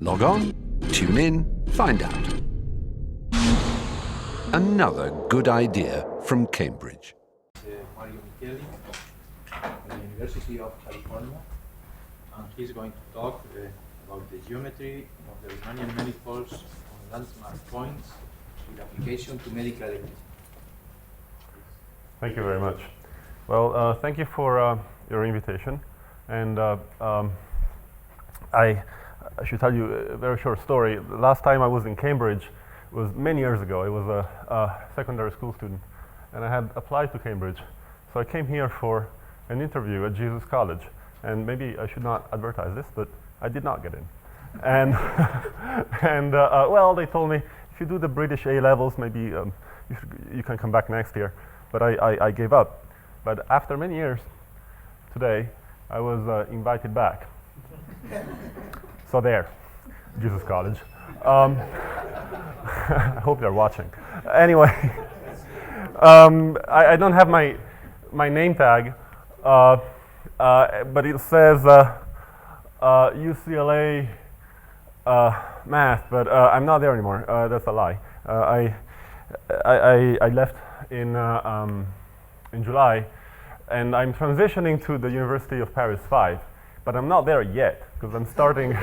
Log on, tune in, find out. Another good idea from Cambridge. Micheli from the University of California, and he's going to talk about the geometry of the Riemannian manifolds on landmark points with application to medical electricity. Thank you very much. Well, thank you for your invitation, and I should tell you a very short story. The last time I was in Cambridge was many years ago. I was a secondary school student, and I had applied to Cambridge. So I came here for an interview at Jesus College, and maybe I should not advertise this, but I did not get in. And well, they told me, if you do the British A-levels, maybe you can come back next year. But I gave up. But after many years, today, I was invited back. So there, Jesus College. I hope they're watching. Anyway, I don't have my name tag, but it says UCLA math, but I'm not there anymore. That's a lie. I left in July, and I'm transitioning to the University of Paris 5, but I'm not there yet because I'm starting.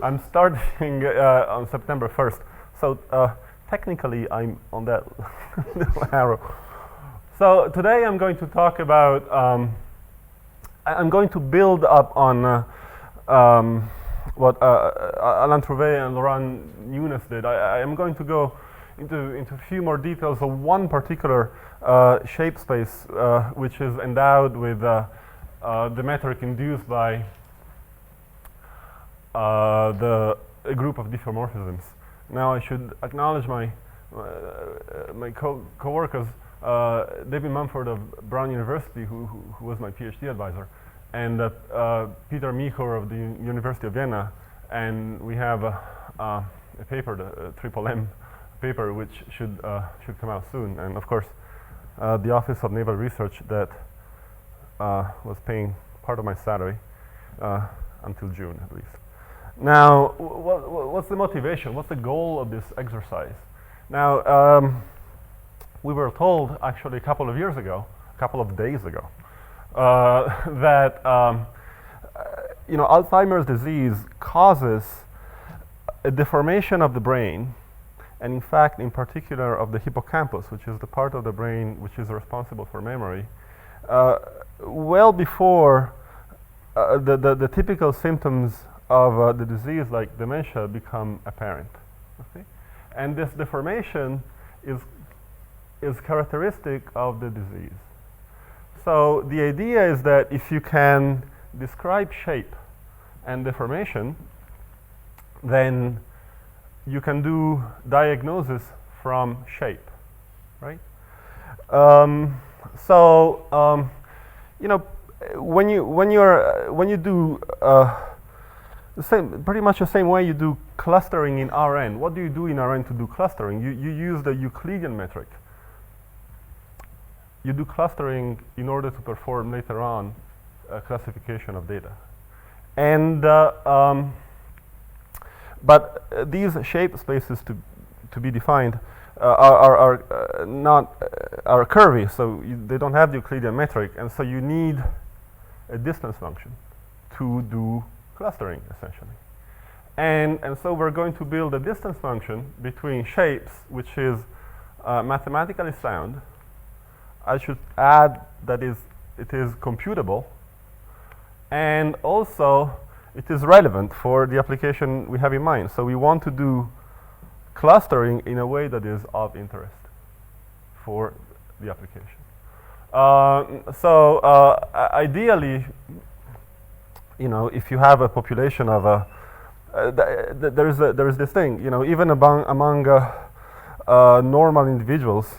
I'm starting on September 1st. So technically, I'm on that little arrow. So today, I'm going to talk about. I'm going to build up on what Alain Trouvé and Laurent Nunes did. I am going to go into a few more details of one particular shape space, which is endowed with the metric induced by a group of diffeomorphisms. Now I should acknowledge my co-workers, David Mumford of Brown University, who was my PhD advisor, and Peter Michor of the University of Vienna, and we have a paper, the Triple M paper, which should come out soon, and of course the Office of Naval Research that was paying part of my salary until June at least. Now, what's the motivation? What's the goal of this exercise? Now, we were told actually a couple of days ago, that Alzheimer's disease causes a deformation of the brain, and in fact, in particular, of the hippocampus, which is the part of the brain which is responsible for memory, well before the typical symptoms of the disease, like dementia, become apparent. Okay? And this deformation is characteristic of the disease. So the idea is that if you can describe shape and deformation, then you can do diagnosis from shape, right? When you do pretty much the same way you do clustering in Rn. What do you do in Rn to do clustering? You use the Euclidean metric. You do clustering in order to perform later on classification of data. And but these shape spaces to be defined are curvy, so they don't have the Euclidean metric, and so you need a distance function to do clustering, essentially. And so we're going to build a distance function between shapes, which is mathematically sound. I should add that it is computable, and also it is relevant for the application we have in mind. So we want to do clustering in a way that is of interest for the application. Ideally, if you have a population of there is this thing, even among normal individuals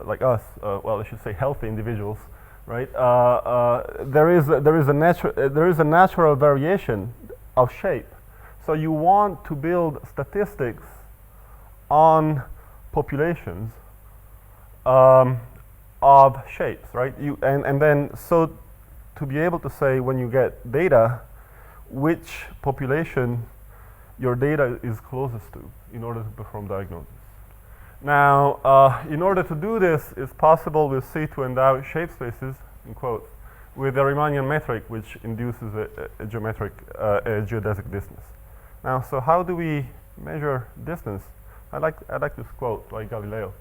like us, well, I should say healthy individuals, right? There is a natural variation of shape. So you want to build statistics on populations of shapes, right? And then so to be able to say when you get data, which population your data is closest to in order to perform diagnosis. Now, in order to do this, it's possible with C to endow shape spaces, in quotes, with a Riemannian metric which induces a geodesic distance. Now, so how do we measure distance? I like this quote by Galileo.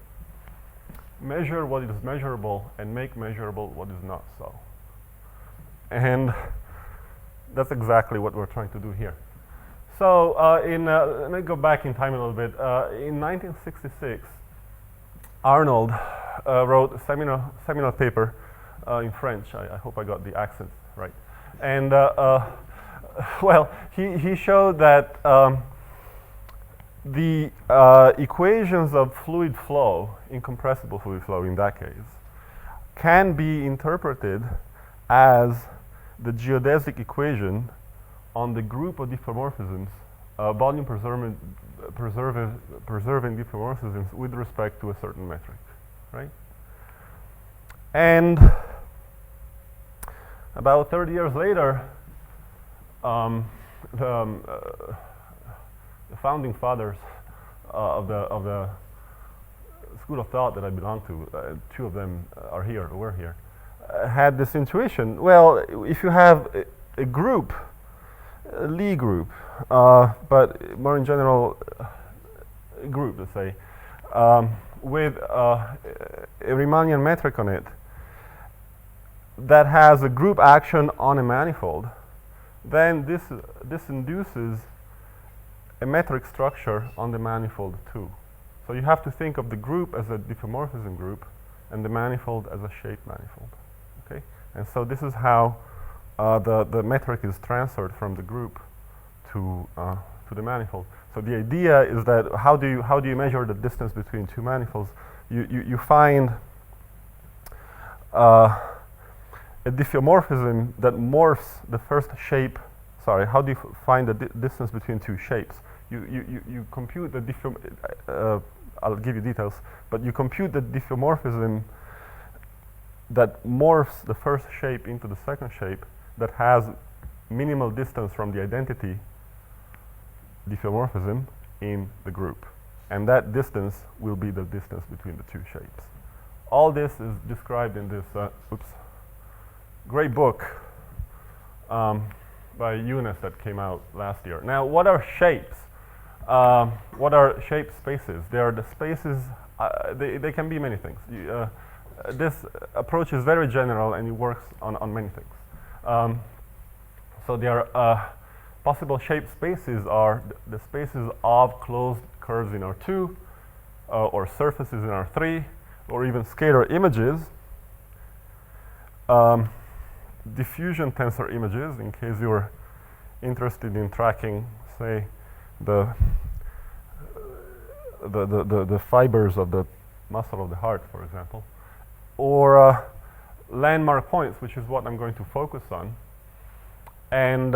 Measure what is measurable and make measurable what is not so. And that's exactly what we're trying to do here. So let me go back in time a little bit. In 1966, Arnold wrote a seminal paper in French. I hope I got the accent right. And well, he showed that the equations of fluid flow, incompressible fluid flow in that case, can be interpreted as the geodesic equation on the group of diffeomorphisms, volume preserving diffeomorphisms with respect to a certain metric, right? And about 30 years later, the founding fathers of the school of thought that I belong to, two of them are here, were here, had this intuition. Well, if you have a group, a Lie group, but more in general, a group, let's say, with a Riemannian metric on it that has a group action on a manifold, then this induces a metric structure on the manifold too. So you have to think of the group as a diffeomorphism group and the manifold as a shape manifold. Okay, and so this is how the metric is transferred from the group to the manifold. So the idea is that how do you measure the distance between two manifolds? You find a diffeomorphism that morphs the first shape. Sorry, how do you find the distance between two shapes? You compute the I'll give you details, but you compute the diffeomorphism that morphs the first shape into the second shape that has minimal distance from the identity diffeomorphism in the group. And that distance will be the distance between the two shapes. All this is described in this great book by Eunice that came out last year. Now, what are shapes? What are shape spaces? They are the spaces, they can be many things. This approach is very general and it works on many things. So there are possible shape spaces are the spaces of closed curves in R2, or surfaces in R3, or even scalar images. Diffusion tensor images, in case you're interested in tracking, say, the fibers of the muscle of the heart, for example, or landmark points, which is what I'm going to focus on, and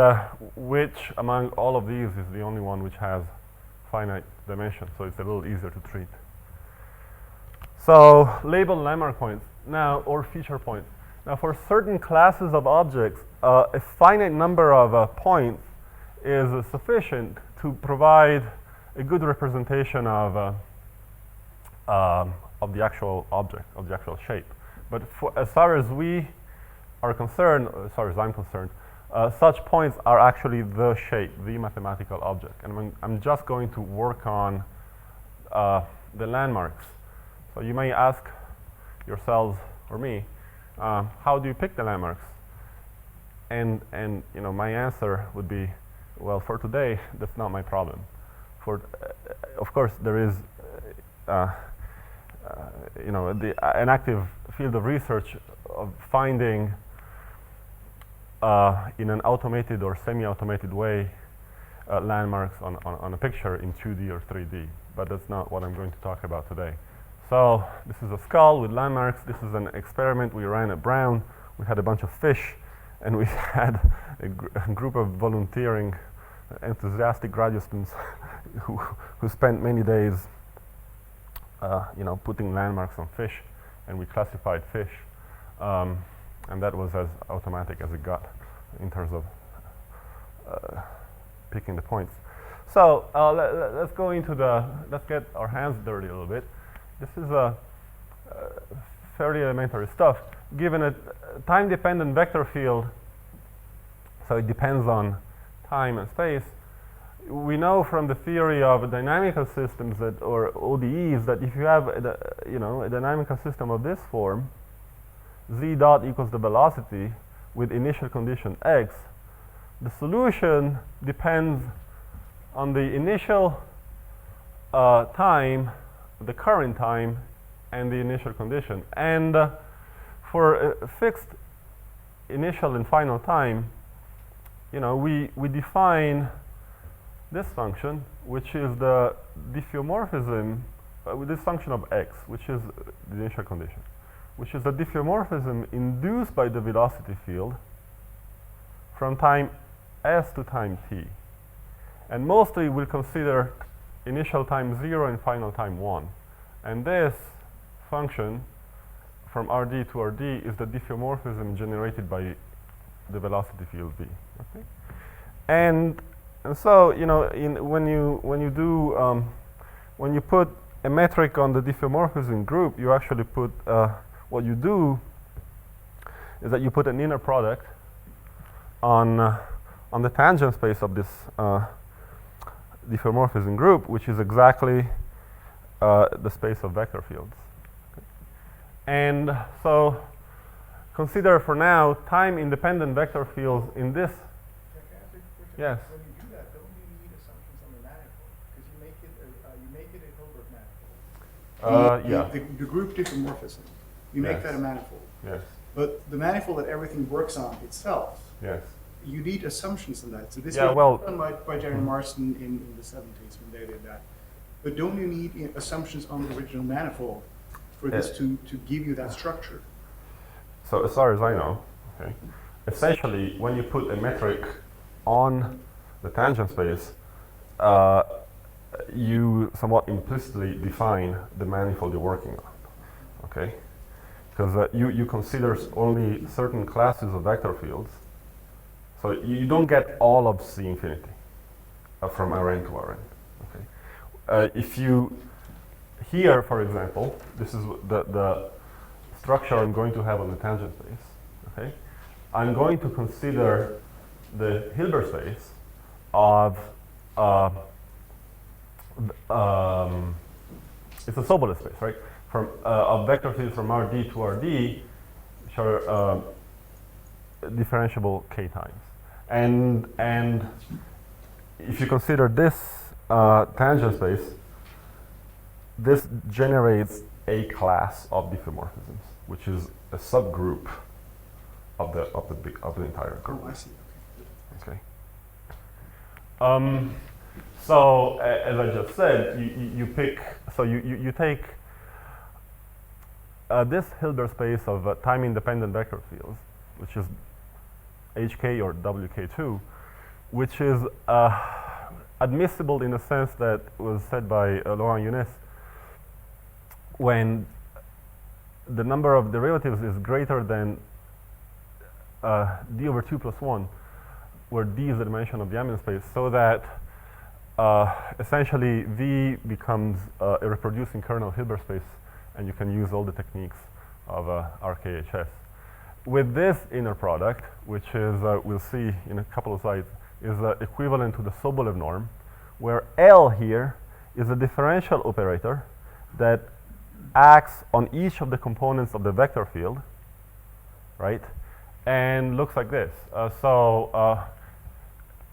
which among all of these is the only one which has finite dimension, so it's a little easier to treat. So label landmark points now, or feature points. Now, for certain classes of objects, a finite number of points is sufficient to provide a good representation of the actual object, of the actual shape. But as far as we are concerned, as far as I'm concerned, such points are actually the shape, the mathematical object. And I'm just going to work on the landmarks. So you may ask yourselves or me, how do you pick the landmarks? And you know, my answer would be, well, for today, that's not my problem. For of course, there is you know, an active field of research of finding in an automated or semi-automated way landmarks on a picture in 2D or 3D, but that's not what I'm going to talk about today. So this is a skull with landmarks. This is an experiment we ran at Brown. We had a bunch of fish, and we had a group of volunteering, enthusiastic graduate students who spent many days, you know, putting landmarks on fish, and we classified fish, and that was as automatic as it got in terms of picking the points. So let's go into let's get our hands dirty a little bit. This is fairly elementary stuff. Given a time-dependent vector field, so it depends on time and space, we know from the theory of dynamical systems that, or ODEs, that if you have a dynamical system of this form, z dot equals the velocity with initial condition x, the solution depends on the initial time, the current time, and the initial condition. And for a fixed initial and final time, we define this function, which is the diffeomorphism with this function of x, which is the initial condition, which is the diffeomorphism induced by the velocity field from time s to time t. And mostly we'll consider initial time 0 and final time 1. And this function from Rd to Rd is the diffeomorphism generated by the velocity field v. Okay? And so, when you put a metric on the diffeomorphism group, you actually put what you do is that you put an inner product on the tangent space of this diffeomorphism group, which is exactly the space of vector fields. Okay. And so consider for now time-independent vector fields in this. Yes. When you do that, don't you need assumptions on the manifold? Because you make it a Hilbert manifold. Yeah. The group diffeomorphism. You make Yes. that a manifold. Yes. But the manifold that everything works on itself, Yes. you need assumptions on that. So this Yeah, was well- done by Jerry Marston in the 70s when they did that. But don't you need assumptions on the original manifold for this to give you that structure? So as far as I know, okay, essentially when you put a metric on the tangent space, you somewhat implicitly define the manifold you're working on, okay? Because you consider only certain classes of vector fields, so you don't get all of C infinity from Rn to Rn, okay? If you, here for example, this is the structure I'm going to have on the tangent space, okay? I'm going to consider the Hilbert space of it's a Sobolev space, right? From of vector fields from Rd to Rd, which are differentiable k times. And if you consider this tangent space, this generates a class of diffeomorphisms, which is a subgroup of the entire group. Oh, I see. Okay. So as I just said, you pick. So you take this Hilbert space of time-independent vector fields, which is HK or WK2, which is admissible in the sense that was said by Laurent Younes, when the number of derivatives is greater than d over 2 plus 1, where d is the dimension of the ambient space, so that essentially V becomes a reproducing kernel Hilbert space, and you can use all the techniques of RKHS. With this inner product, which is, we'll see in a couple of slides, is equivalent to the Sobolev norm, where L here is a differential operator that acts on each of the components of the vector field, right? And looks like this.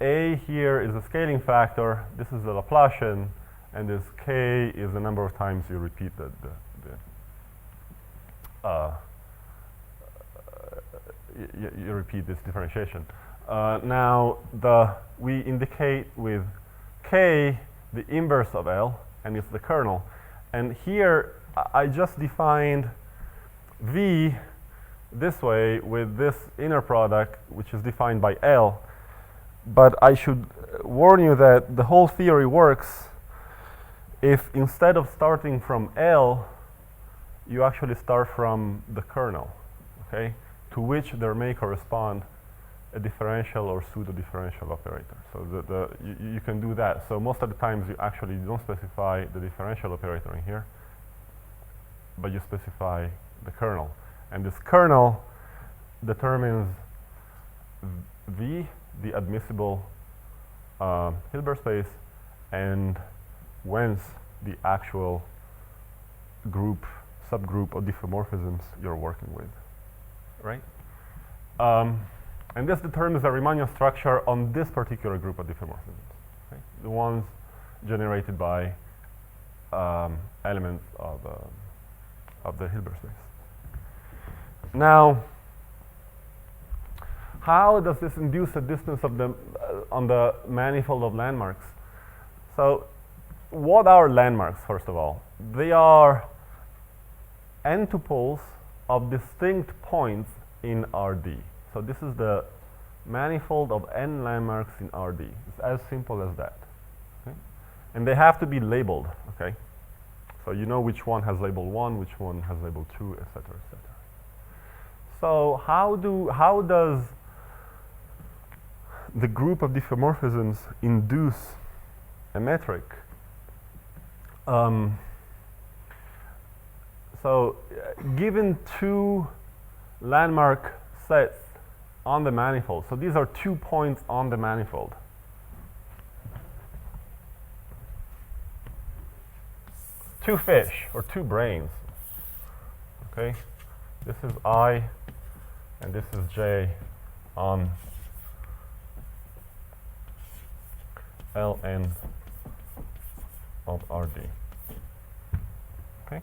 A here is a scaling factor, this is the Laplacian, and this K is the number of times you repeat you repeat this differentiation. Now we indicate with K the inverse of L, and it's the kernel. And here I just defined V this way with this inner product, which is defined by L. But I should warn you that the whole theory works if instead of starting from L, you actually start from the kernel, okay? To which there may correspond a differential or pseudo-differential operator. So you can do that. So most of the times you actually don't specify the differential operator in here, but you specify the kernel. And this kernel determines V, the admissible Hilbert space, and whence the actual group, subgroup of diffeomorphisms you're working with, right? And this determines the Riemannian structure on this particular group of diffeomorphisms, okay? The ones generated by elements of the Hilbert space. Now, how does this induce a distance of the on the manifold of landmarks? So, what are landmarks, first of all? They are n tuples of distinct points in Rd. So this is the manifold of n landmarks in Rd. It's as simple as that. Okay? And they have to be labeled, okay? So you know which one has label 1, which one has label 2, etc., etc. So how does the group of diffeomorphisms induce a metric? Given two landmark sets on the manifold, so these are 2 points on the manifold. Two fish or two brains. Okay, this is I and this is J on Ln of Rd. Okay,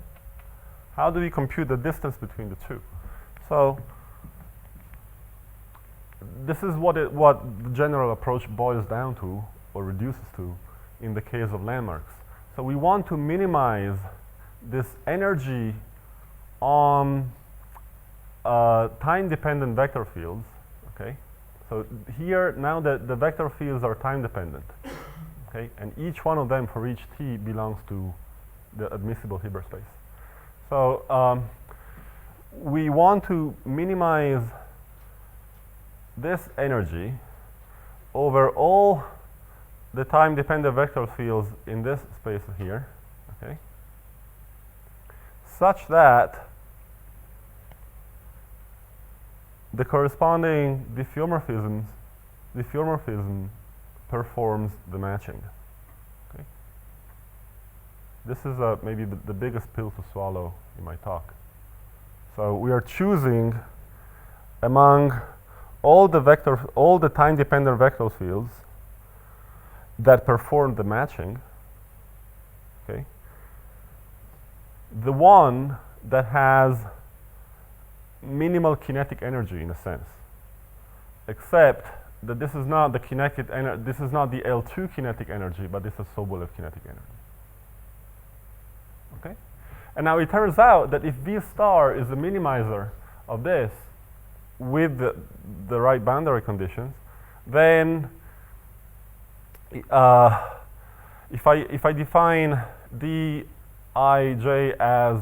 how do we compute the distance between the two? So this is what the general approach boils down to or reduces to in the case of landmarks. So we want to minimize this energy on time-dependent vector fields. Okay, so here now the vector fields are time-dependent. Okay, and each one of them for each t belongs to the admissible Hilbert space. So we want to minimize this energy over all the time-dependent vector fields in this space here, okay, such that the corresponding diffeomorphism performs the matching. Okay, this is maybe the biggest pill to swallow in my talk. So we are choosing among all the time-dependent vector fields that perform the matching, okay, the one that has minimal kinetic energy in a sense, except that this is not the kinetic energy, this is not the L2 kinetic energy, but this is Sobolev kinetic energy. Okay? And now it turns out that if V star is the minimizer of this with the right boundary conditions, then if I define dij as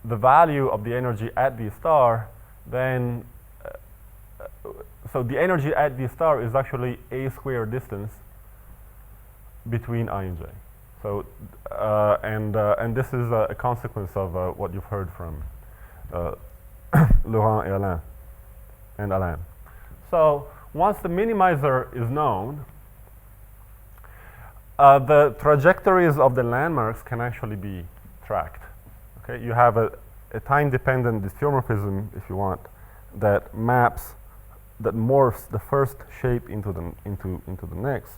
the value of the energy at V star, then so the energy at V star is actually a square distance between I and j. So and this is a consequence of what you've heard from Laurent and Alain. So once the minimizer is known, the trajectories of the landmarks can actually be tracked. Okay, you have a time-dependent diffeomorphism, if you want, that morphs the first shape into the next,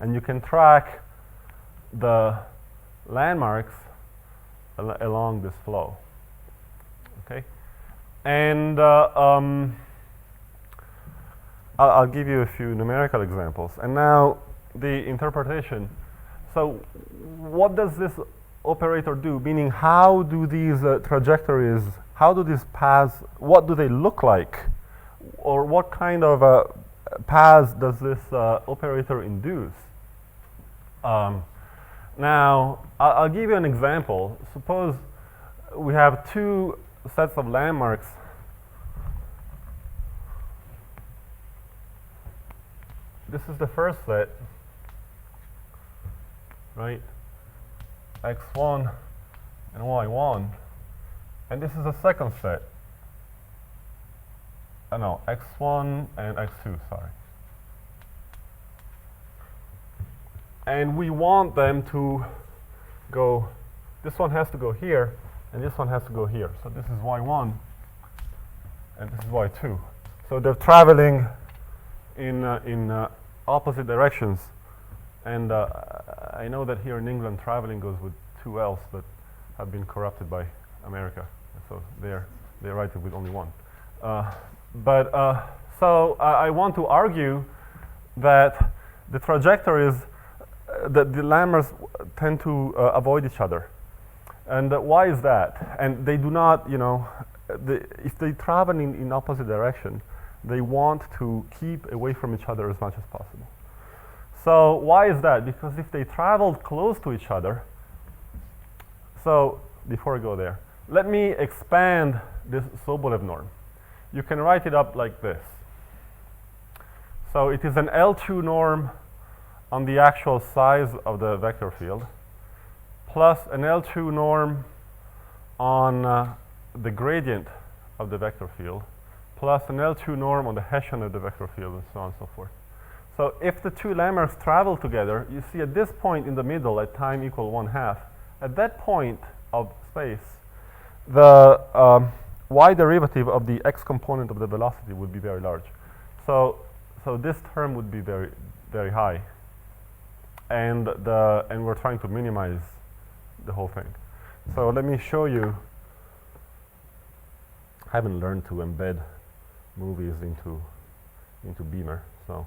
and you can track the landmarks along this flow. Okay, and I'll give you a few numerical examples, and now the interpretation. So what does this operator do? Meaning, how do these trajectories, how do these paths, what do they look like? Or what kind of paths does this operator induce? Now, I'll give you an example. Suppose we have two sets of landmarks this is the first set, right? x1 and y1, and this is the second set. No, x1 and x2, sorry. And we want them to go, this one has to go here, and this one has to go here. So this is y1, and this is y2. So they're traveling in opposite directions. And I know that here in England, traveling goes with two L's that have been corrupted by America. So they write it with only one. So I want to argue that the trajectories, that the lemmas tend to avoid each other. And why is that? And they do not, you know, if they travel in opposite direction, they want to keep away from each other as much as possible. So why is that? Because if they traveled close to each other, so before I go there, let me expand this Sobolev norm. You can write it up like this. So it is an L2 norm on the actual size of the vector field, plus an L2 norm on the gradient of the vector field, plus an L2 norm on the Hessian of the vector field, and so on and so forth. So if the two lemmas travel together, you see at this point in the middle at time equal 1/2, at that point of space, the y derivative of the x component of the velocity would be very large. So this term would be very, very high. And we're trying to minimize the whole thing. So let me show you. I haven't learned to embed movies into Beamer. So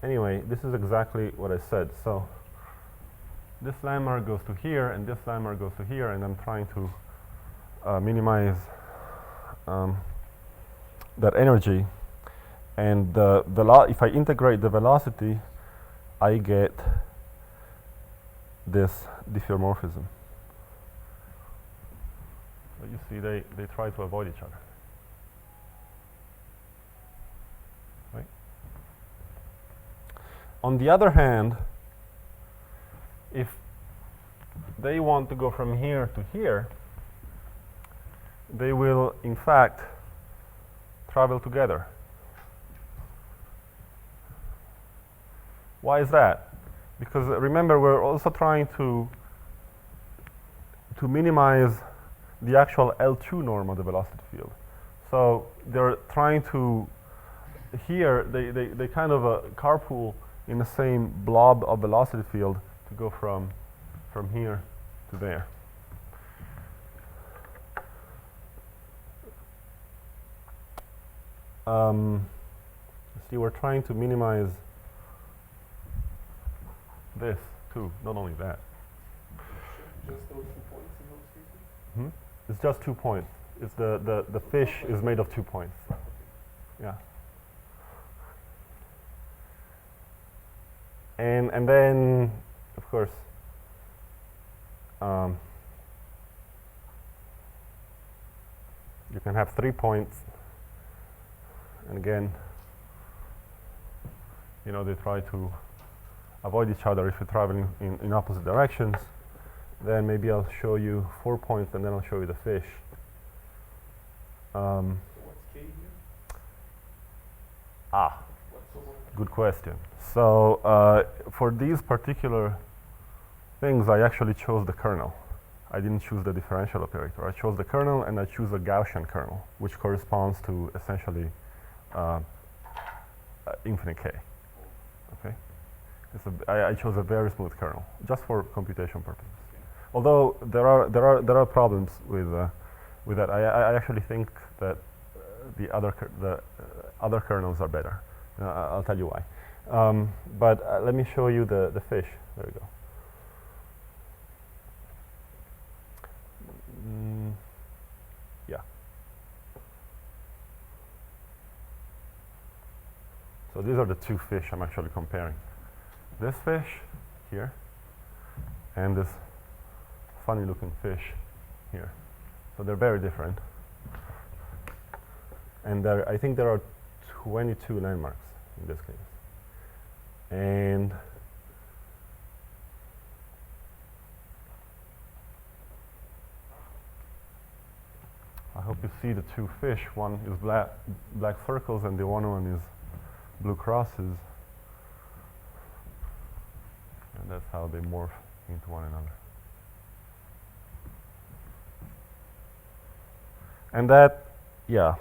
anyway, this is exactly what I said. So this lemma goes to here, and this lemma goes to here, and I'm trying to minimize that energy. And if I integrate the velocity, I get this diffeomorphism. So you see, they try to avoid each other. Right? On the other hand, if they want to go from here to here, they will, in fact, travel together. Why is that? Because remember, we're also trying to minimize the actual L2 norm of the velocity field. So they're trying to, here, they kind of carpool in the same blob of velocity field to go from here to there. See, we're trying to minimize this too, not only that. Just those 2 points in those cases? Hmm? It's just 2 points. It's the fish is made of 2 points. Yeah. And then, of course, you can have 3 points. And again, you know, they try to avoid each other if you're traveling in opposite directions. Then maybe I'll show you 4 points, and then I'll show you the fish. So what's K here? Good question. So for these particular things, I actually chose the kernel. I didn't choose the differential operator. I chose the kernel, and I choose a Gaussian kernel, which corresponds to essentially infinite K. Okay. I chose a very smooth kernel just for computation purposes. Although there are problems with that. I actually think that the other kernels are better. I'll tell you why. But let me show you the fish. There we go. Yeah. So these are the two fish I'm actually comparing. This fish here and this funny looking fish here. So they're very different. And I think there are 22 landmarks in this case. And I hope you see the two fish. One is black circles and the one is blue crosses. And that's how they morph into one another. And that, yeah,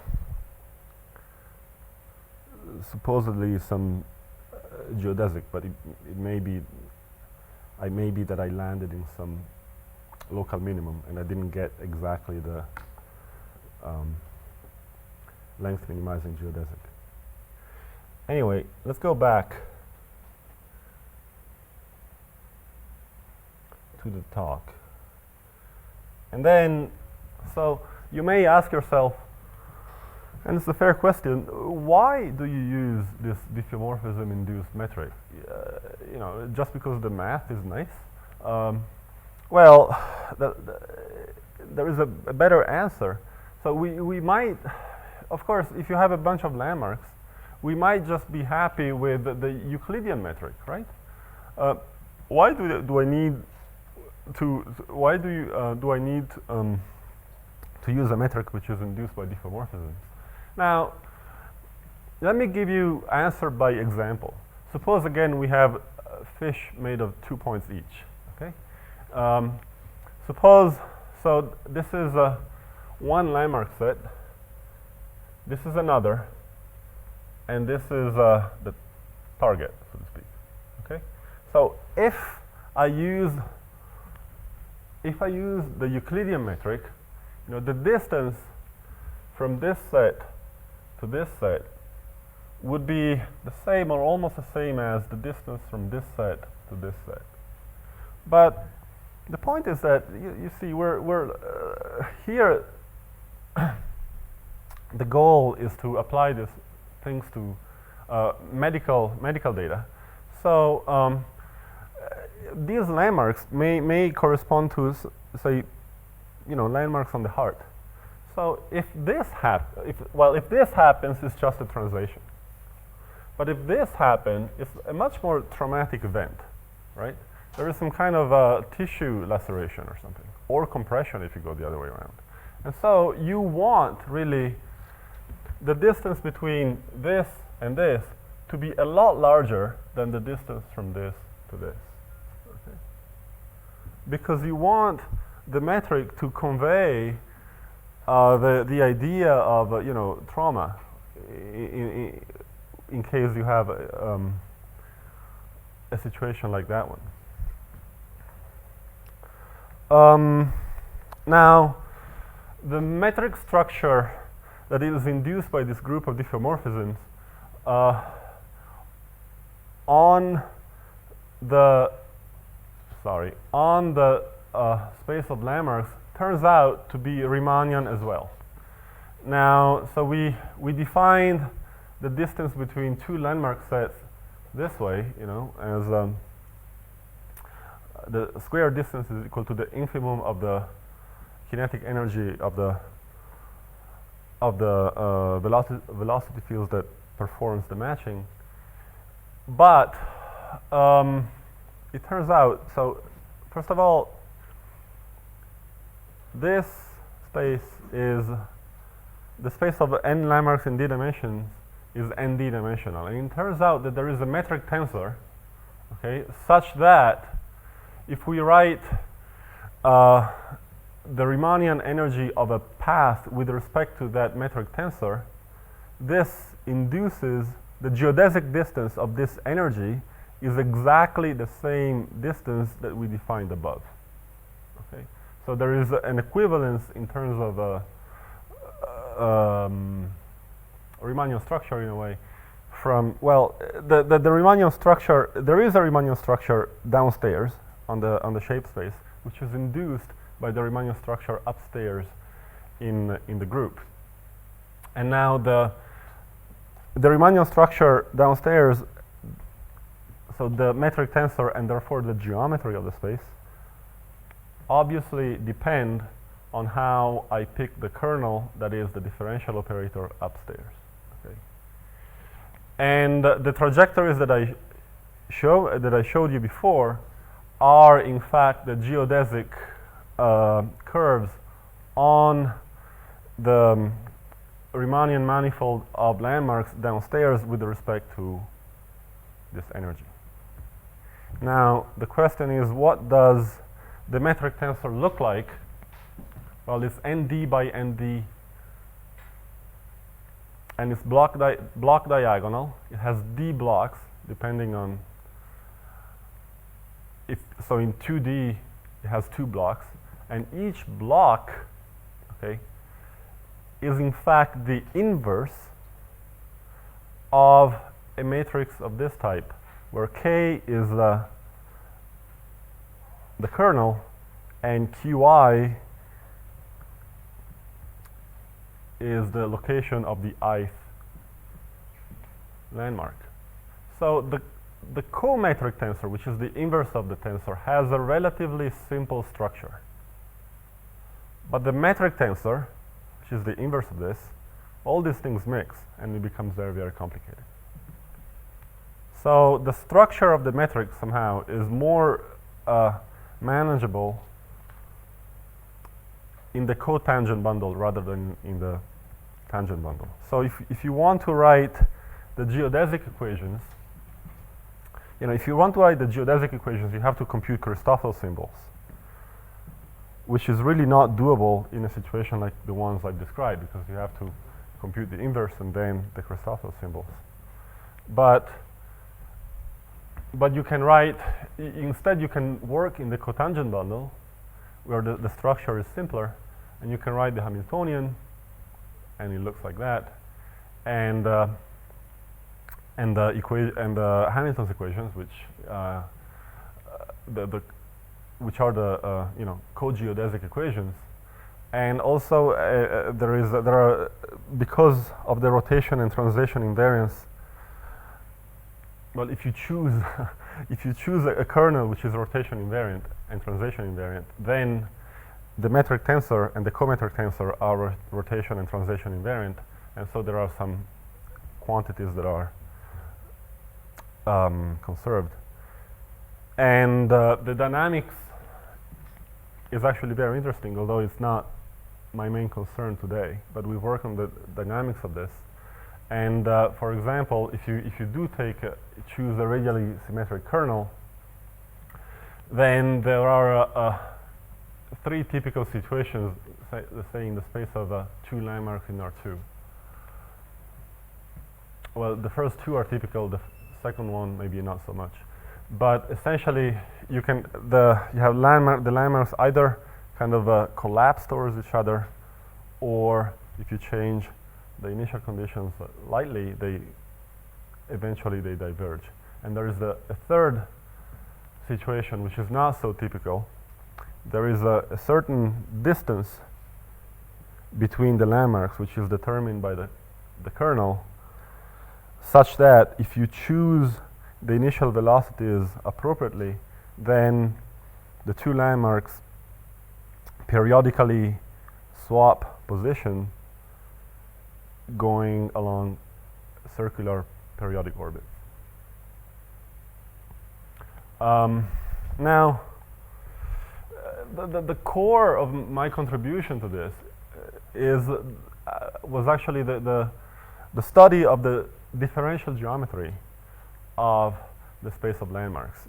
supposedly some geodesic, but it may be that I landed in some local minimum and I didn't get exactly the length minimizing geodesic. Anyway, let's go back to the talk. And then, so you may ask yourself, and it's a fair question, why do you use this diffeomorphism-induced metric? You know, just because the math is nice? Well, there is a better answer. So we might, of course, if you have a bunch of landmarks, we might just be happy with the Euclidean metric, right? Why do I need to? Why do I need to use a metric which is induced by diffeomorphisms? Now, let me give you answer by example. Suppose again we have fish made of 2 points each. Okay. Suppose so. This is one landmark set. This is another, and this is the target, so to speak. Okay. So if I use the Euclidean metric, you know, the distance from this set to this set would be the same or almost the same as the distance from this set to this set. But the point is that you see we're here. The goal is to apply these things to medical data. So these landmarks may correspond to say, you know, landmarks on the heart. So if this happens, it's just a translation. But if this happens, it's a much more traumatic event, right? There is some kind of tissue laceration or something, or compression if you go the other way around. And so you want really the distance between this and this to be a lot larger than the distance from this to this. Okay? Because you want the metric to convey the idea of you know, trauma in case you have a situation like that one. Now, the metric structure that is induced by this group of diffeomorphisms on the space of landmarks turns out to be Riemannian as well. Now, so we defined the distance between two landmark sets this way, you know, as the square distance is equal to the infimum of the kinetic energy of the velocity fields that performs the matching. But it turns out, so first of all, this space is the space of n landmarks in d dimensions is nd dimensional, and it turns out that there is a metric tensor, okay, such that if we write the Riemannian energy of a path with respect to that metric tensor, this induces the geodesic distance of this energy is exactly the same distance that we defined above. Okay, so there is an equivalence in terms of Riemannian structure in a way from, well, the Riemannian structure, there is a Riemannian structure downstairs on the shape space, which is induced by the Riemannian structure upstairs in the group. And now the Riemannian structure downstairs, so the metric tensor and therefore the geometry of the space obviously depend on how I pick the kernel, that is the differential operator upstairs. Okay. And the trajectories that I showed you before are in fact the geodesic curves on the Riemannian manifold of landmarks downstairs with respect to this energy. Now the question is, what does the metric tensor look like? Well, it's ND by ND, and it's block diagonal. It has D blocks depending on if so. In 2D it has 2 blocks, and each block, okay, is in fact the inverse of a matrix of this type, where K is the kernel and Qi is the location of the ith landmark. So the co-metric tensor, which is the inverse of the tensor, has a relatively simple structure. But the metric tensor, which is the inverse of this, all these things mix and it becomes very, very complicated. So the structure of the metric somehow is more manageable in the cotangent bundle rather than in the tangent bundle. So if you want to write the geodesic equations, you have to compute Christoffel symbols, which is really not doable in a situation like the ones I've described, because you have to compute the inverse and then the Christoffel symbols. But you can write, instead you can work in the cotangent bundle, where the structure is simpler, and you can write the Hamiltonian, and it looks like that, and the Hamilton's equations, which are the co-geodesic equations, and also there are because of the rotation and translation invariance. Well, if you choose a kernel which is rotation invariant and translation invariant, then the metric tensor and the cometric tensor are rotation and translation invariant, and so there are some quantities that are conserved. And the dynamics is actually very interesting, although it's not my main concern today. But we work on the dynamics of this. And for example, if you do choose a radially symmetric kernel, then there are 3 typical situations, let's say in the space of 2 landmarks in R2. Well, the first 2 are typical. The second one maybe not so much. But essentially, you have the landmarks either kind of collapse towards each other, or if you change the initial conditions lightly, eventually they diverge. And there is a third situation which is not so typical. There is a certain distance between the landmarks, which is determined by the kernel, such that if you choose the initial velocities appropriately, then the 2 landmarks periodically swap position going along circular periodic orbits. Now, the core of my contribution to this was actually the study of the differential geometry of the space of landmarks.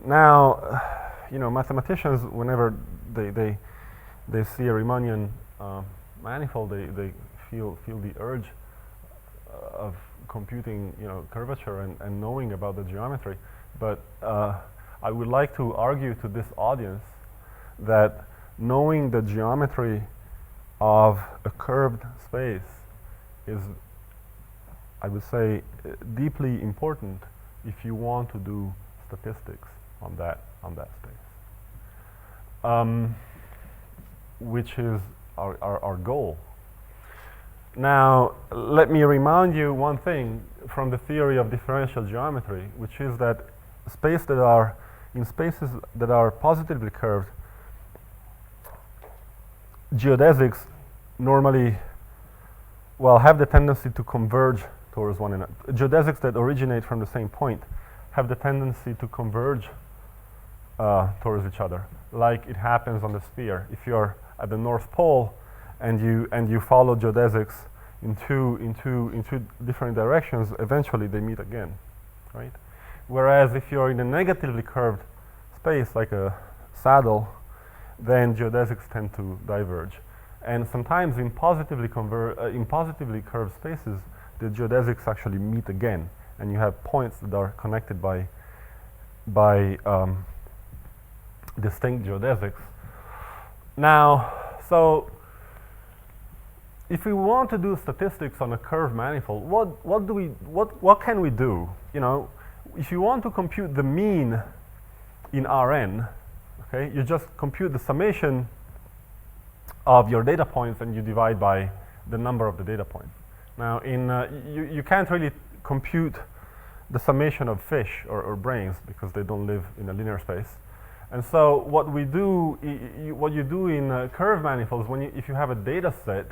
Now, mathematicians, whenever they see a Riemannian manifold, they feel the urge of computing, curvature and knowing about the geometry. But I would like to argue to this audience that knowing the geometry of a curved space is, I would say, deeply important if you want to do statistics on that space, which is our goal. Now, let me remind you one thing from the theory of differential geometry, which is that spaces that are positively curved, geodesics normally have the tendency to converge towards one another. Geodesics that originate from the same point have the tendency to converge towards each other, like it happens on the sphere. If you're at the North Pole and you follow geodesics in two different directions, eventually they meet again, right? Whereas if you're in a negatively curved space, like a saddle, then geodesics tend to diverge. And sometimes in positively curved spaces, the geodesics actually meet again, and you have points that are connected by distinct geodesics. Now, so if we want to do statistics on a curved manifold, what can we do? You know, if you want to compute the mean in Rn, okay, you just compute the summation of your data points and you divide by the number of the data points. Now, you can't really compute the summation of fish or brains because they don't live in a linear space. And so what we do, what you do in curved manifolds, if you have a data set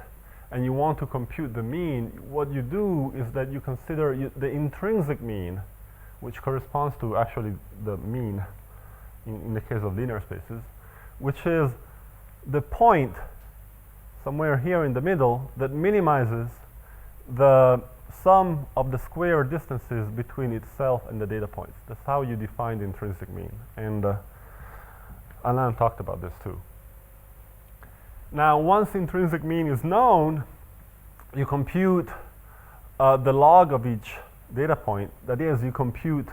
and you want to compute the mean, what you do is that you consider the intrinsic mean, which corresponds to actually the mean in the case of linear spaces, which is the point somewhere here in the middle that minimizes the sum of the square distances between itself and the data points. That's how you define the intrinsic mean. And Alan talked about this too. Now, once intrinsic mean is known, you compute the log of each data point. That is, you compute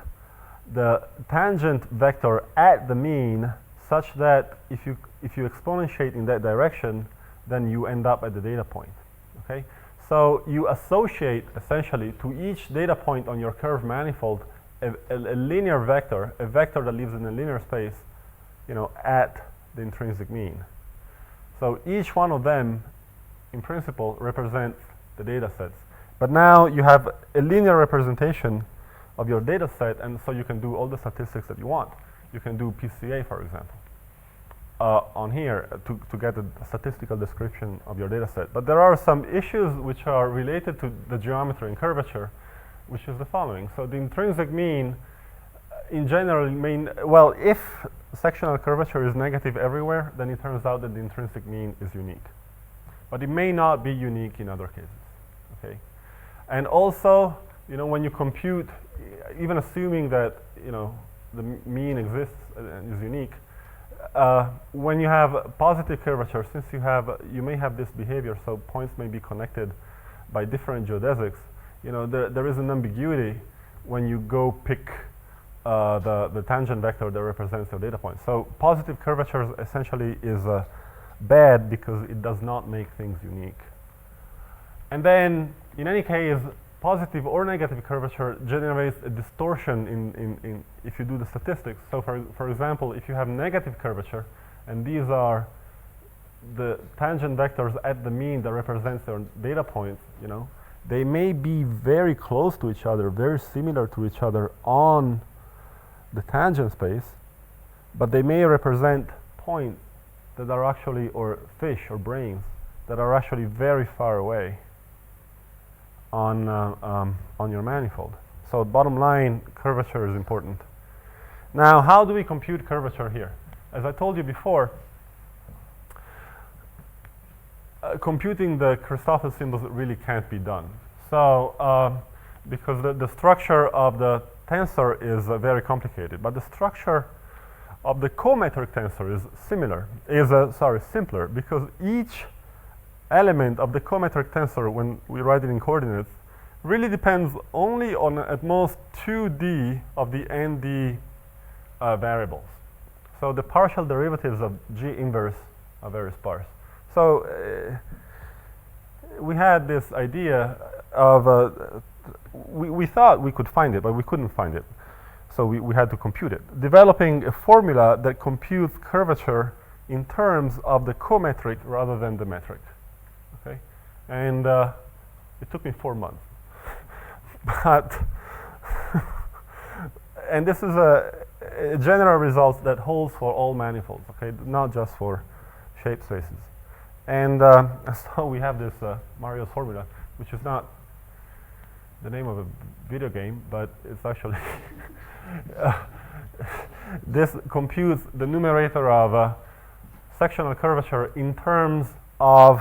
the tangent vector at the mean such that if you exponentiate in that direction, then you end up at the data point. Okay? So you associate essentially to each data point on your curved manifold a linear vector, a vector that lives in a linear space, you know, at the intrinsic mean. So each one of them, in principle, represents the data sets. But now you have a linear representation of your data set, and so you can do all the statistics that you want. You can do PCA, for example, on here to get a statistical description of your data set. But there are some issues which are related to the geometry and curvature, which is the following. So the intrinsic mean, in general, well, if sectional curvature is negative everywhere, then it turns out that the intrinsic mean is unique. But it may not be unique in other cases, okay? And also, you know, when you compute, even assuming that, you know, the mean exists and is unique, when you have positive curvature, since you may have this behavior, so points may be connected by different geodesics, you know, there is an ambiguity when you go pick the tangent vector that represents your data point. So positive curvature essentially is bad because it does not make things unique. And then, in any case, positive or negative curvature generates a distortion in if you do the statistics. So for example, if you have negative curvature, and these are the tangent vectors at the mean that represents your data points, you know, they may be very close to each other, very similar to each other on the tangent space, but they may represent points that are actually, or fish or brains, that are actually very far away on your manifold. So bottom line, curvature is important. Now, how do we compute curvature here? As I told you before, computing the Christoffel symbols really can't be done. So, because the structure of the tensor is very complicated, but the structure of the cometric tensor is simpler, because each element of the cometric tensor, when we write it in coordinates, really depends only on at most 2D of the ND variables. So the partial derivatives of G inverse are very sparse. So we had this idea of, we thought we could find it, but we couldn't find it. So we had to compute it, developing a formula that computes curvature in terms of the cometric rather than the metric. Okay, and it took me 4 months. But and this is a general result that holds for all manifolds, okay, not just for shape spaces. And so we have this Mario's formula, which is not the name of a video game, but it's actually this computes the numerator of sectional curvature in terms of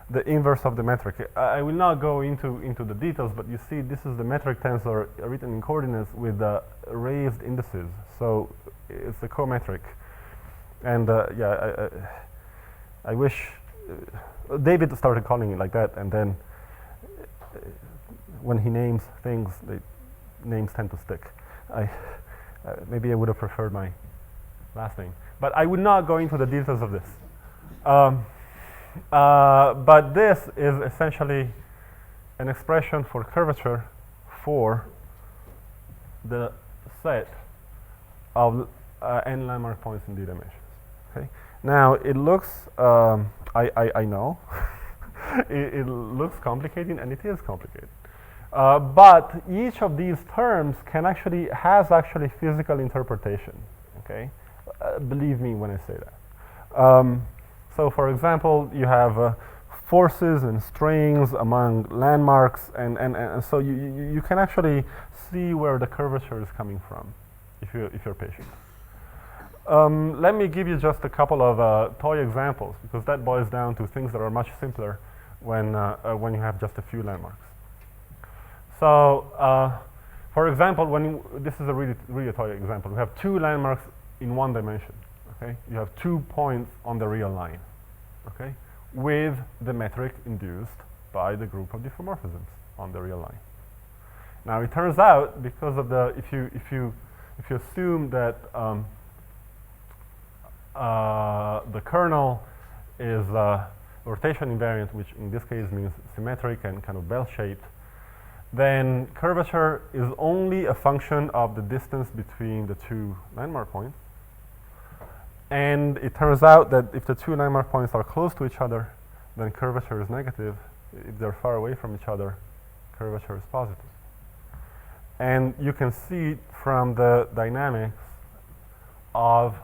the inverse of the metric. I will not go into the details, but you see this is the metric tensor written in coordinates with raised indices. So it's a co-metric. And yeah, I wish David started calling it like that, and then when he names things, the names tend to stick. Maybe I would have preferred my last name. But I would not go into the details of this. But this is essentially an expression for curvature for the set of n landmark points in d dimensions. Okay. Now it looks, I know, it looks complicated, and it is complicated. But each of these terms has actually physical interpretation. Okay, believe me when I say that. So, for example, you have forces and strains among landmarks, and so you can actually see where the curvature is coming from if you're patient. Let me give you just a couple of toy examples, because that boils down to things that are much simpler when you have just a few landmarks. So, for example, this is a really toy example. We have two landmarks in one dimension. Okay, you have 2 points on the real line. Okay, with the metric induced by the group of diffeomorphisms on the real line. Now it turns out, because of the if you assume that the kernel is rotation invariant, which in this case means symmetric and kind of bell-shaped, then curvature is only a function of the distance between the two landmark points. And it turns out that if the two landmark points are close to each other, then curvature is negative. If they're far away from each other, curvature is positive. And you can see from the dynamics of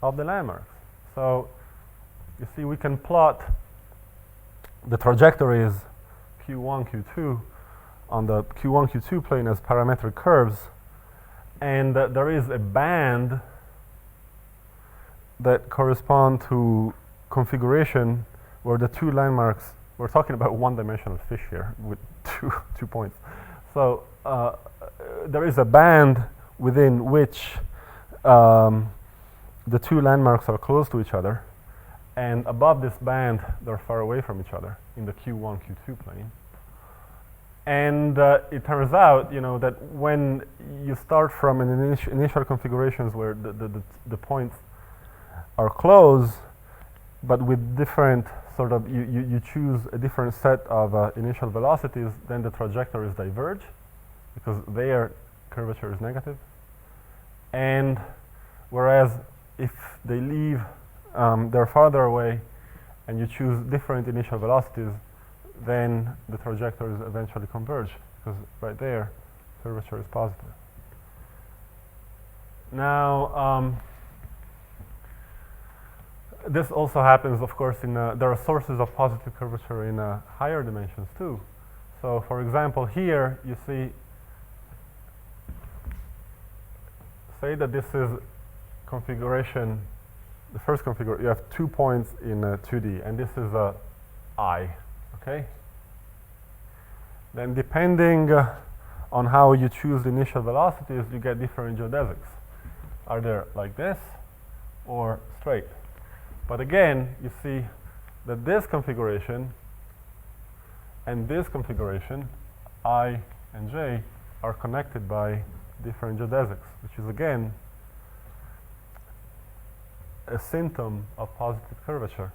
the landmarks. So you see we can plot the trajectories Q1, Q2 on the Q1, Q2 plane as parametric curves, and there is a band that correspond to configuration where the two landmarks, we're talking about one-dimensional fish here with two points. So there is a band within which the two landmarks are close to each other, and above this band they're far away from each other in the Q1, Q2 plane. And it turns out, that when you start from an initial configurations where the points are close, but with different sort of, you choose a different set of initial velocities, then the trajectories diverge, because their curvature is negative. And whereas if they leave, they're farther away, and you choose different initial velocities, then the trajectories eventually converge, because right there, curvature is positive. Now, this also happens, of course, there are sources of positive curvature in higher dimensions too. So, for example, here you see, say that this is configuration, the first configuration, you have 2 points in 2D, and this is I, okay? Then depending on how you choose the initial velocities, you get different geodesics. Are they like this or straight? But again, you see that this configuration and this configuration, I and J, are connected by different geodesics, which is again a symptom of positive curvature.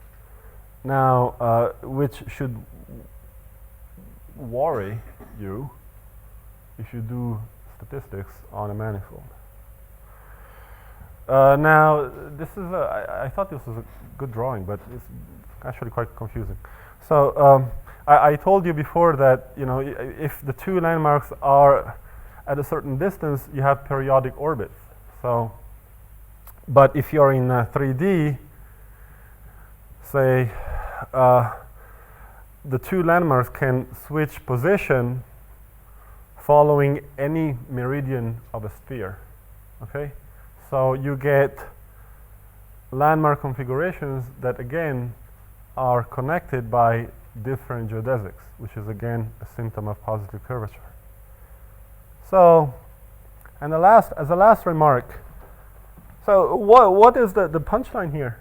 Now, which should worry you if you do statistics on a manifold. Now, this is I thought this was a good drawing, but it's actually quite confusing. So I told you before that if the two landmarks are at a certain distance, you have periodic orbits. So, but if you're in 3D, say the two landmarks can switch position following any meridian of a sphere. Okay, so you get landmark configurations that again are connected by different geodesics, which is again a symptom of positive curvature. So, and as a last remark, so what is the punchline here?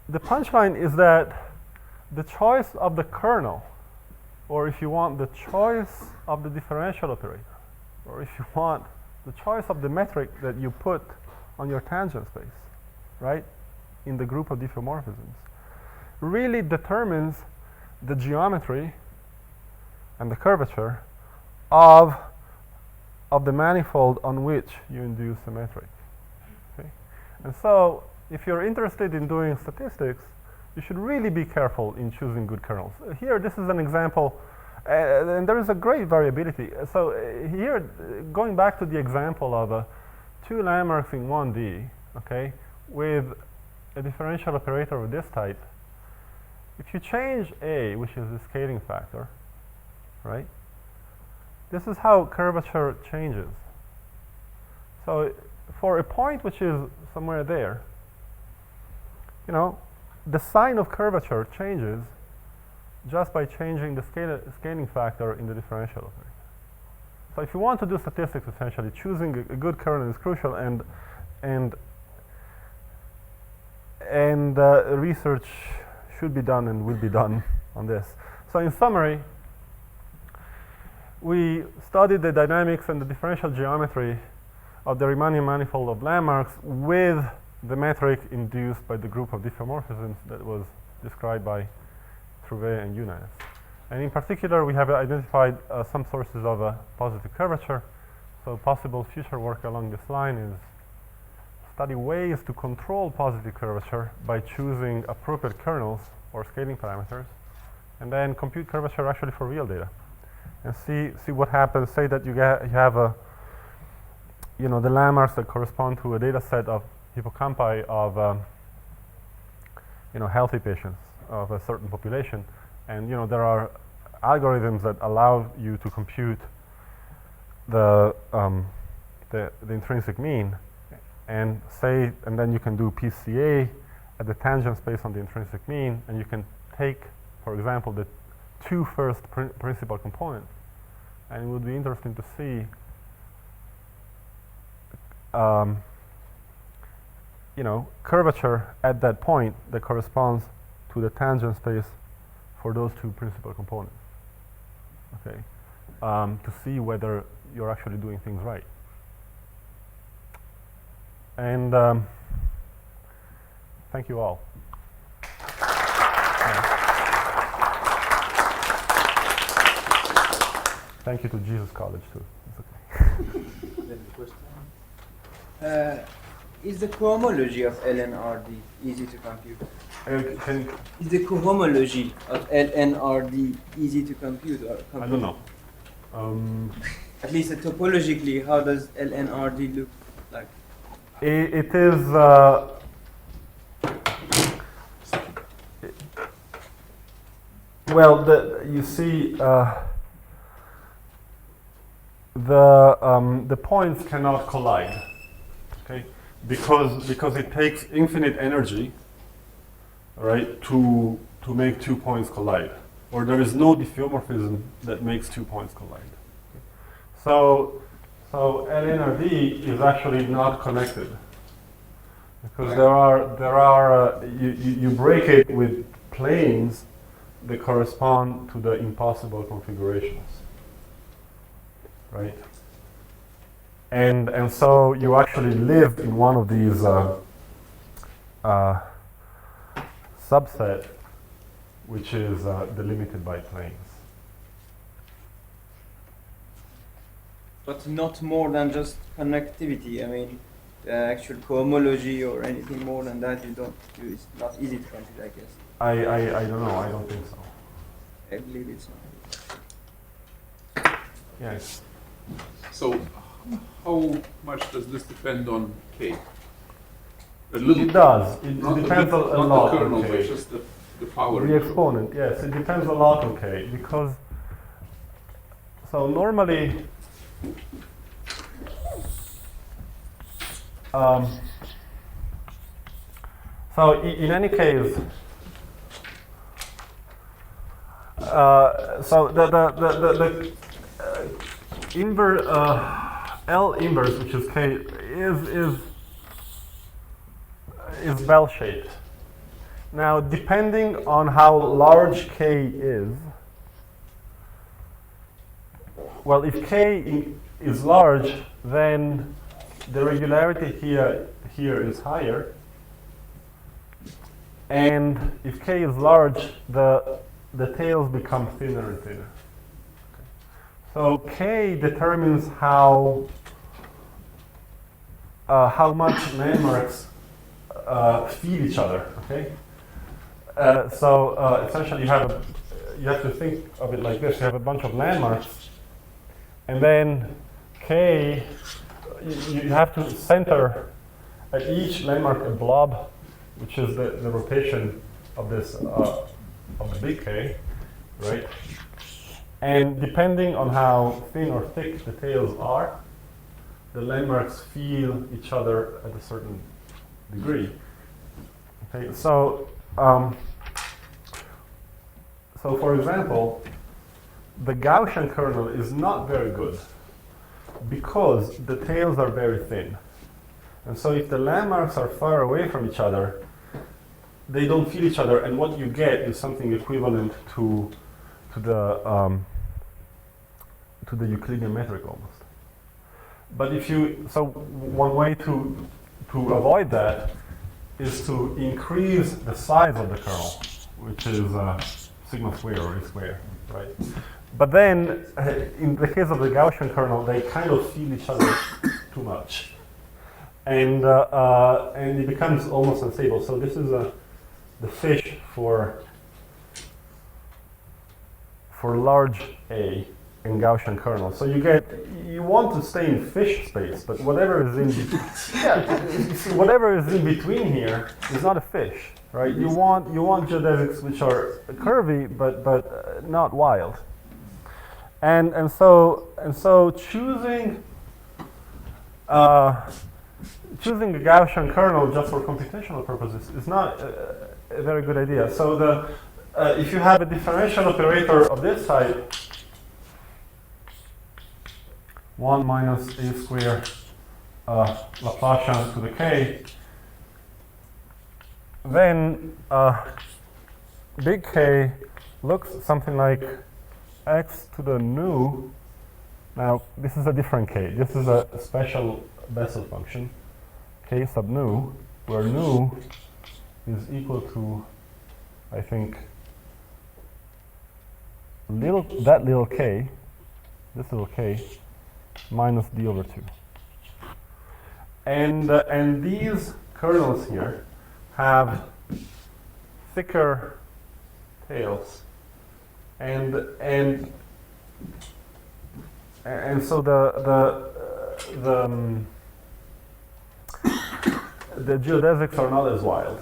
The punchline is that the choice of the kernel, or if you want, the choice of the differential operator, or if you want, the choice of the metric that you put on your tangent space, right, in the group of diffeomorphisms, really determines the geometry and the curvature of the manifold on which you induce a metric. Okay? And so, if you're interested in doing statistics, you should really be careful in choosing good kernels. Here, this is an example, and there is a great variability. So here, going back to the example of 2 landmarks in 1D, okay, with a differential operator of this type, if you change A, which is the scaling factor, right, this is how curvature changes. So for a point which is somewhere there, you know, the sign of curvature changes just by changing the scaling factor in the differential operator. So if you want to do statistics, essentially, choosing a good kernel is crucial, and research should be done and will be done on this. So in summary, we studied the dynamics and the differential geometry of the Riemannian manifold of landmarks with the metric induced by the group of diffeomorphisms that was described by Trouvé and Younes. And in particular, we have identified some sources of positive curvature. So possible future work along this line is study ways to control positive curvature by choosing appropriate kernels or scaling parameters, and then compute curvature actually for real data, and see what happens. Say that you have a, you know, the landmarks that correspond to a data set of hippocampi of you know, healthy patients of a certain population, and you know, there are algorithms that allow you to compute the intrinsic mean, and then you can do PCA at the tangent space on the intrinsic mean, and you can take, for example, the 2 first principal components, and it would be interesting to see you know, curvature at that point that corresponds to the tangent space for those 2 principal components. Okay, to see whether you're actually doing things right. And thank you all. Thank you to Jesus College too. It's okay. Is the cohomology of LNRD easy to compute? Is the cohomology of LNRD easy to compute? I don't know. At least topologically, how does LNRD look like? It is well, you see the points cannot collide, okay, because it takes infinite energy, right, to make 2 points collide, or there is no diffeomorphism that makes 2 points collide. Okay. So LNRD is actually not connected, because there are you break it with planes that correspond to the impossible configurations, right? And so you actually live in one of these subset, which is delimited by planes. But not more than just connectivity. I mean, the actual cohomology or anything more than that, it's not easy to compute, I guess. I don't know. I don't think so. I believe it's not. Yes. So, how much does this depend on K? A little. It does. It Not depends a not lot the kernel, on but K. just the power. The exponent, yes. It depends a lot on K, because So normally, so in any case, so the inverse L inverse, which is K, is bell-shaped. Now, depending on how large K is, well, if K is large, then the regularity here is higher, and if K is large, the tails become thinner and thinner. So K determines how much landmarks feed each other. Okay. So essentially, you have to think of it like this: you have a bunch of landmarks, and then K, you have to center at each landmark a blob, which is the rotation of this of the big K, right? And depending on how thin or thick the tails are, the landmarks feel each other at a certain degree. Okay, so for example, the Gaussian kernel is not very good because the tails are very thin. And so if the landmarks are far away from each other, they don't feel each other, and what you get is something equivalent to the Euclidean metric almost. But one way to avoid that is to increase the size of the kernel, which is sigma square or a square, right? But then, in the case of the Gaussian kernel, they kind of feel each other too much, and it becomes almost unstable. So this is the fish for large A in Gaussian kernel. So you want to stay in fish space, but whatever is in whatever is in between here is not a fish, right? You want geodesics which are curvy but not wild. And so choosing a Gaussian kernel just for computational purposes is not a very good idea. So if you have a differential operator of this type, 1 minus a square Laplacian to the k, then big K looks something like x to the nu. Now, this is a different K. This is a special Bessel function, K sub nu, where nu is equal to, I think, that little k, this little k, minus d over 2. And these kernels here have thicker tails, and so the geodesics are not as wild,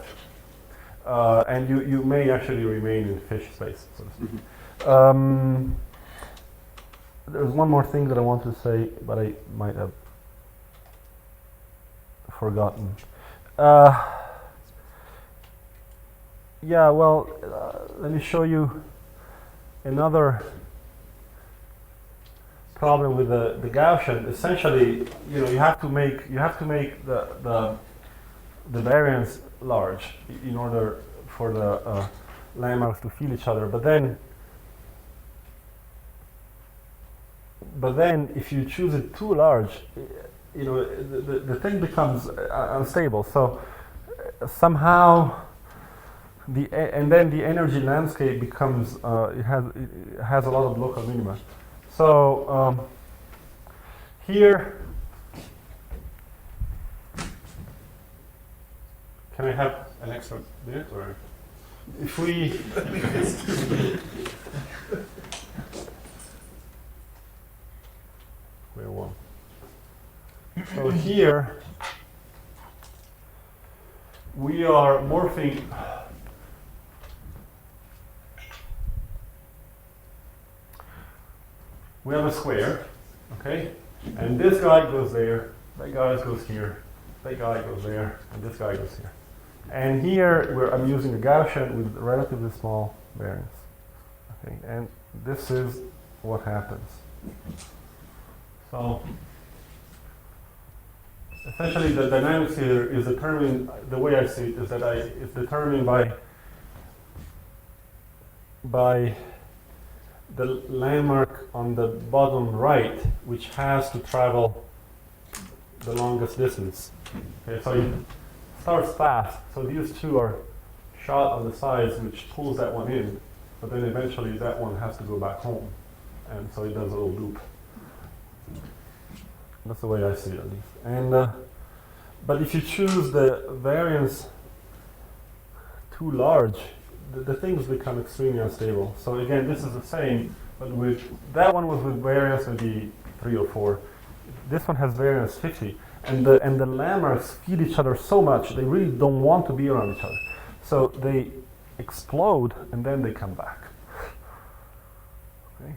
and you may actually remain in fish space, so to speak. There's one more thing that I want to say, but I might have forgotten. Yeah, well, let me show you another problem with the Gaussian. Essentially, you have to make the variance large in order for the landmarks to feel each other. But then, if you choose it too large, the thing becomes unstable. So somehow, and then the energy landscape becomes it has a lot of local minima. So here, can I have an extra minute, or if we? Where one? So here we are morphing. we have a square, okay? And this guy goes there, that guy goes here, that guy goes there, and this guy goes here. And here I'm using a Gaussian with relatively small variance. Okay, and this is what happens. So essentially the dynamics here is determined, the way I see it is that it's determined by the landmark on the bottom right, which has to travel the longest distance. Okay, so it starts fast, so these two are shot on the sides, which pulls that one in, but then eventually that one has to go back home, and so it does a little loop. That's the way I see it, at least. And but if you choose the variance too large, the things become extremely unstable. So again, this is the same, but with that one was with variance maybe 3 or 4. This one has variance 50, and the landmarks feed each other so much they really don't want to be around each other. So they explode and then they come back. Okay,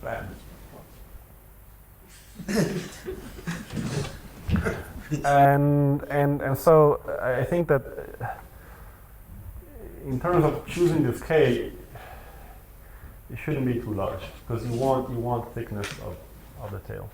bad. and so I think that in terms of choosing this K, it shouldn't be too large because you want thickness of the tails.